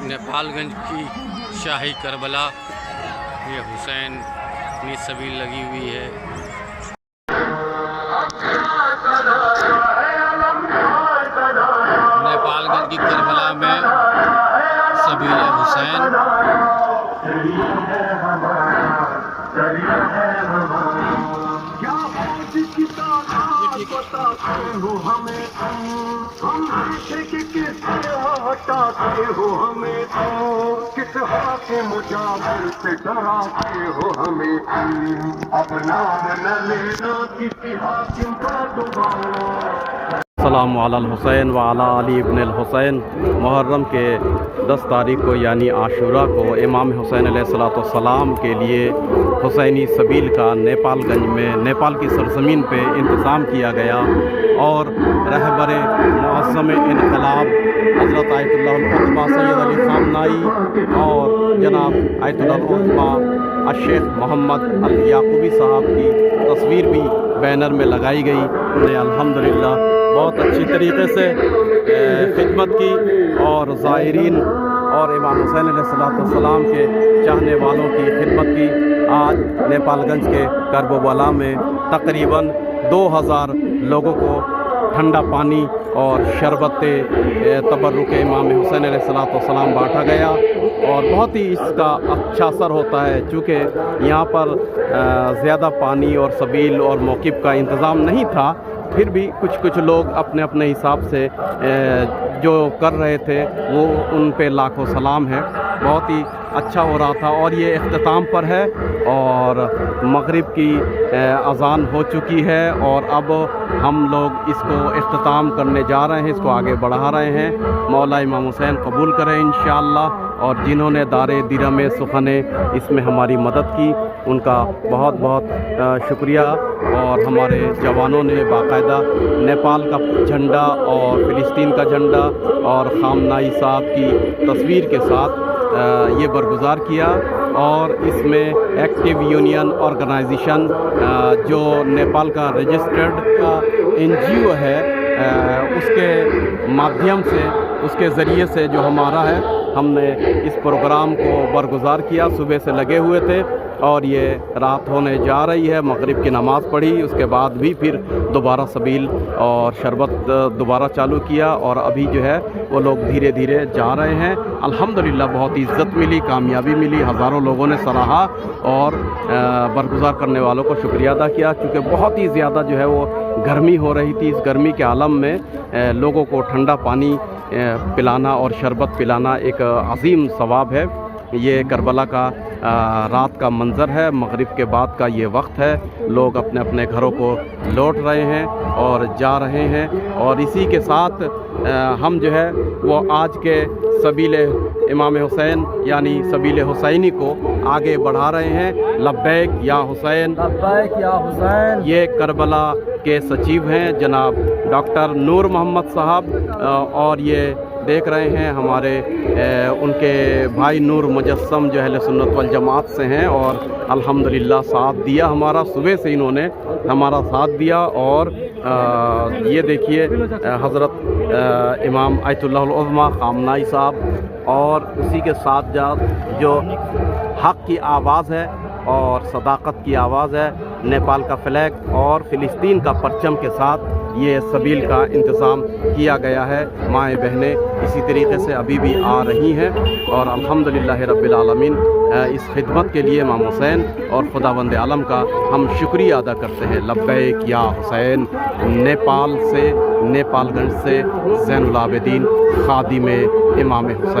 नेपालगंज की शाही करबला, ये हुसैन की सबील लगी हुई है। नेपालगंज की करबला में सबील हुसैन। हटाते हो हमें, किस हाकिम मुजाहिर से डराते हो हमें, अब नाम न लेना किसी हाकिम का दोबारा। सलाम अलल हुसैन व अला अली इब्न अल हुसैन। मुहर्रम के 10 तारीख को यानी आशूरा को इमाम हुसैन अलैहिस्सलाम के लिए हुसैनी सबील का नेपालगंज में नेपाल की सरजमीन पे इंतज़ाम किया गया और रहबर मुअज़्ज़म इनक़लाब हज़रत आयतुल्लाह उल-उज़्मा सैयद अली ख़ामनाई और जनाब आयतुल्लाह उल-उज़्मा शेख मोहम्मद अल याक़ूबी साहब की तस्वीर भी बैनर में लगाई गई। उन्हें अल्हम्दुलिल्लाह बहुत अच्छी तरीके से खिदमत की और ज़ायरीन और इमाम हुसैन अलैहिस्सलाम के चाहने वालों की खिदमत की। आज नेपालगंज के करबला में तकरीबन 2000 लोगों को ठंडा पानी और शरबत तबर्रुक इमाम हुसैन अलैहिस्सलाम बांटा गया और बहुत ही इसका अच्छा असर होता है। चूँकि यहाँ पर ज़्यादा पानी और सबील और मौक़िफ़ का इंतज़ाम नहीं था, फिर भी कुछ लोग अपने अपने हिसाब से जो कर रहे थे वो उन पे लाखों सलाम है। बहुत ही अच्छा हो रहा था और ये इख्तिताम पर है और मगरिब की अज़ान हो चुकी है और अब हम लोग इसको इख्तिताम करने जा रहे हैं, इसको आगे बढ़ा रहे हैं। मौला इमाम हुसैन कबूल करें इंशाअल्लाह। और जिन्होंने दारे दिरम सुखने इसमें हमारी मदद की उनका बहुत बहुत शुक्रिया। और हमारे जवानों ने बाकायदा नेपाल का झंडा और फ़िलिस्तीन का झंडा और ख़ामनाई साहब की तस्वीर के साथ ये बरगुज़ार किया। और इसमें एक्टिव यूनियन ऑर्गेनाइजेशन जो नेपाल का रजिस्टर्ड का NGO है उसके माध्यम से, उसके ज़रिए से जो हमारा है, हमने इस प्रोग्राम को बरगुज़ार किया। सुबह से लगे हुए थे और ये रात होने जा रही है। मगरिब की नमाज़ पढ़ी, उसके बाद भी फिर दोबारा सबील और शरबत दोबारा चालू किया और अभी जो है वो लोग धीरे धीरे जा रहे हैं। अल्हम्दुलिल्लाह बहुत इज़्ज़त मिली, कामयाबी मिली, हज़ारों लोगों ने सराहा और बरगुज़ार करने वालों को शुक्रिया अदा किया। क्योंकि बहुत ही ज़्यादा जो है वो गर्मी हो रही थी। इस गर्मी के आलम में लोगों को ठंडा पानी पिलाना और शरबत पिलाना एक अज़ीम सवाब है। ये करबला का रात का मंज़र है, मगरिब के बाद का ये वक्त है। लोग अपने अपने घरों को लौट रहे हैं और जा रहे हैं। और इसी के साथ हम जो है वो आज के सबील इमाम हुसैन यानी सबील हुसैनी को आगे बढ़ा रहे हैं। लब्बैक या हुसैन, लब्बैक या हुसैन। ये करबला के सचिव हैं जनाब डॉक्टर नूर मोहम्मद साहब, और ये देख रहे हैं हमारे उनके भाई नूर मुजस्सम जो अहले सुन्नत वल जमात से हैं, और अल्हम्दुलिल्लाह साथ दिया हमारा, सुबह से इन्होंने हमारा साथ दिया। और ये देखिए हज़रत इमाम आयतुल्लाहुल उज़्मा खामनाई साहब, और उसी के साथ जो हक़ की आवाज़ है और सदाकत की आवाज़ है, नेपाल का फ्लैग और फ़िलिस्तीन का परचम के साथ ये सबील का इंतज़ाम किया गया है। माएँ बहनें इसी तरीके से अभी भी आ रही हैं, और अल्हम्दुलिल्लाह रब्बिल आलमीन इस खिदमत के लिए इमाम हुसैन और खुदावंद आलम का हम शुक्रिया अदा करते हैं। लब्बैक या हुसैन। नेपाल से, नेपालगंज से ज़ैनुल आबिदीन खादिम इमाम हुसैन।